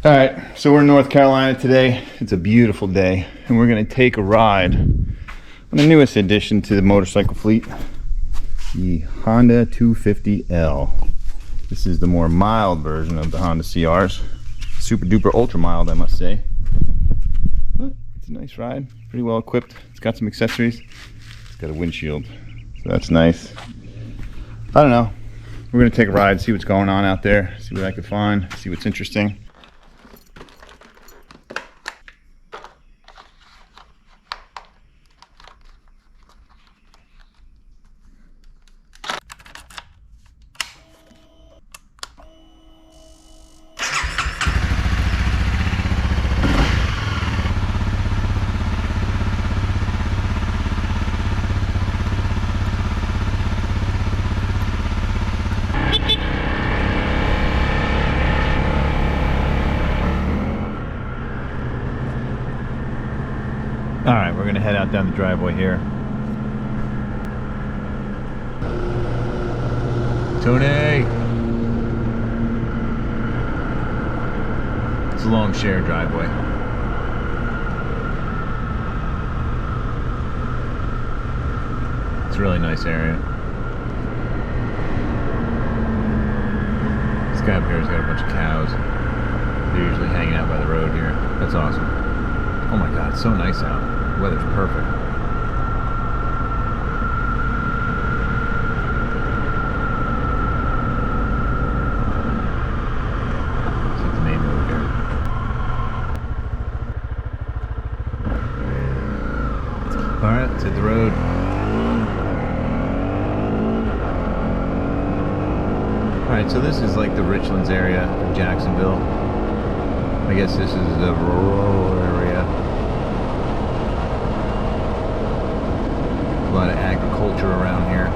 All right, so we're in North Carolina today. It's a beautiful day, and we're gonna take a ride on the newest addition to the motorcycle fleet, the Honda 250L. This is the more mild version of the Honda CRs. Super duper ultra mild, I must say. But it's a nice ride, pretty well equipped. It's got some accessories. It's got a windshield, so that's nice. I don't know. We're gonna take a ride, see what's going on out there, see what I can find, see what's interesting. Alright, we're gonna head out down the driveway here. Tony! It's a long shared driveway. It's a really nice area. This guy up here has got a bunch of cows. They're usually hanging out by the road here. That's awesome. Oh my god, it's so nice out. The weather's perfect. Let's hit the main road here. Alright, let's hit the road. Alright, so this is like the Richlands area of Jacksonville. I guess this is the rural area. A lot of agriculture around here.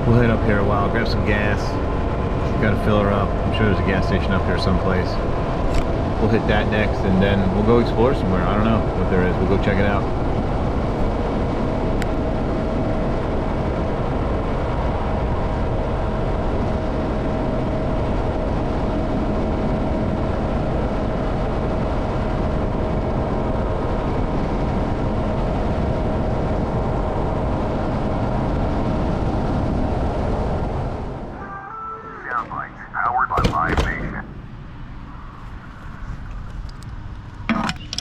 We'll head up here a while, grab some gas. Gotta fill her up. I'm sure there's a gas station up here someplace. We'll hit that next, and then we'll go explore somewhere. I don't know what there is. We'll go check it out.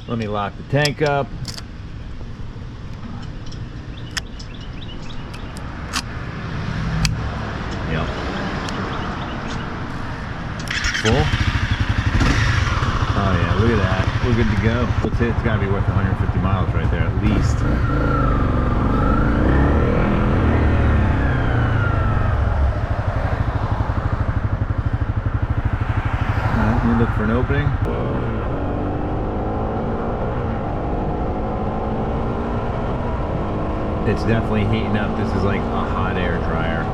Let me lock the tank up. Yep. Full? Oh yeah, look at that. We're good to go. Let's say it's gotta be worth 150 miles right there at least. Alright, let me look for an opening. It's definitely heating up. This is like a hot air dryer.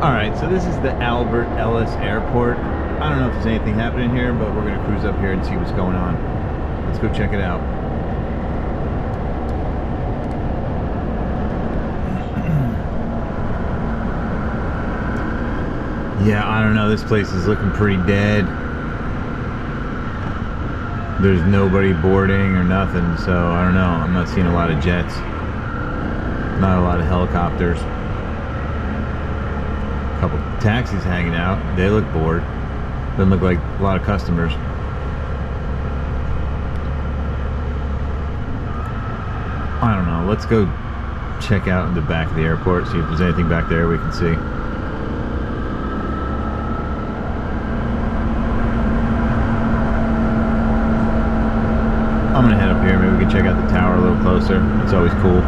Alright, so this is the OAJ-Ellis Airport. I don't know if there's anything happening here, but we're going to cruise up here and see what's going on. Let's go check it out. Yeah, I don't know, this place is looking pretty dead. There's nobody boarding or nothing, so I don't know. I'm not seeing a lot of jets. Not a lot of helicopters. A couple taxis hanging out. They look bored. Doesn't look like a lot of customers. I don't know, let's go check out in the back of the airport, see if there's anything back there we can see. I'm gonna head up here, maybe we can check out the tower a little closer. It's always cool.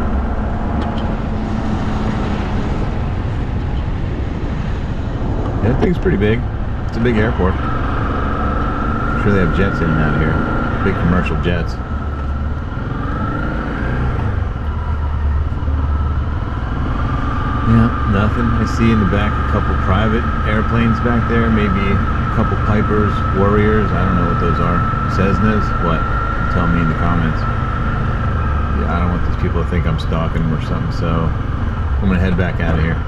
That thing's pretty big. It's a big airport. I'm sure they have jets in and out of here. Big commercial jets. Yeah, nothing. I see in the back a couple private airplanes back there. Maybe a couple Pipers, Warriors. I don't know what those are. Cessnas? What? Tell me in the comments. Yeah, I don't want these people to think I'm stalking them or something, so I'm gonna head back out of here.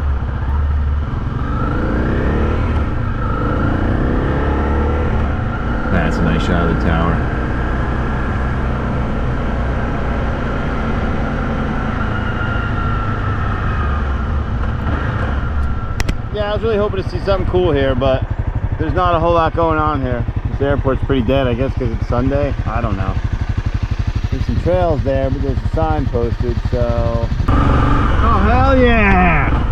That's a nice shot of the tower. Yeah, I was really hoping to see something cool here, but there's not a whole lot going on here. This airport's pretty dead, I guess because it's Sunday. I don't know. There's some trails there, but there's a sign posted, so... Oh, hell yeah!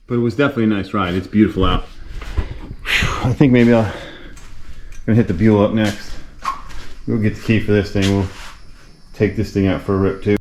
But it was definitely a nice ride. It's beautiful out. Whew, I think maybe I'm gonna hit the Buell up next. We'll get the key for this thing. We'll take this thing out for a rip too.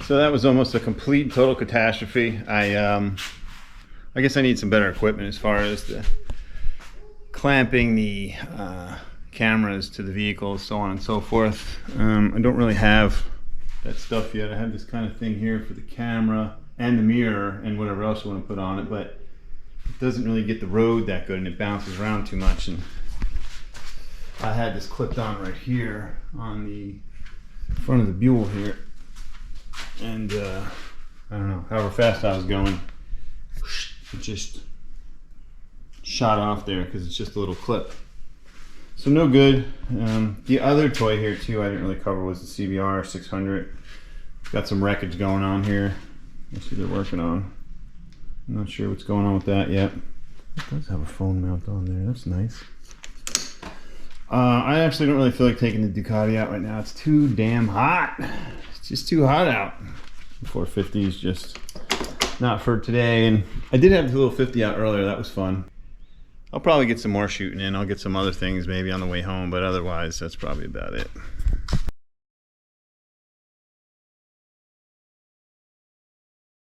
So that was almost a complete total catastrophe. I guess I need some better equipment as far as the clamping the cameras to the vehicle, so on and so forth. I don't really have that stuff yet. I have this kind of thing here for the camera and the mirror and whatever else you want to put on it, but it doesn't really get the road that good and it bounces around too much. And I had this clipped on right here on the front of the Buell here, and I don't know, however fast I was going, it just shot off there because it's just a little clip. So no good. The other toy here too I didn't really cover was the CBR 600. Got some wreckage going on here. Let's see, they're working on. I'm not sure what's going on with that yet. It does have a phone mount on there. That's nice. I actually don't really feel like taking the Ducati out right now. It's too damn hot. It's just too hot out. The 450 is just not for today. And I did have the little 50 out earlier. That was fun. I'll probably get some more shooting in. I'll get some other things maybe on the way home, but otherwise that's probably about it.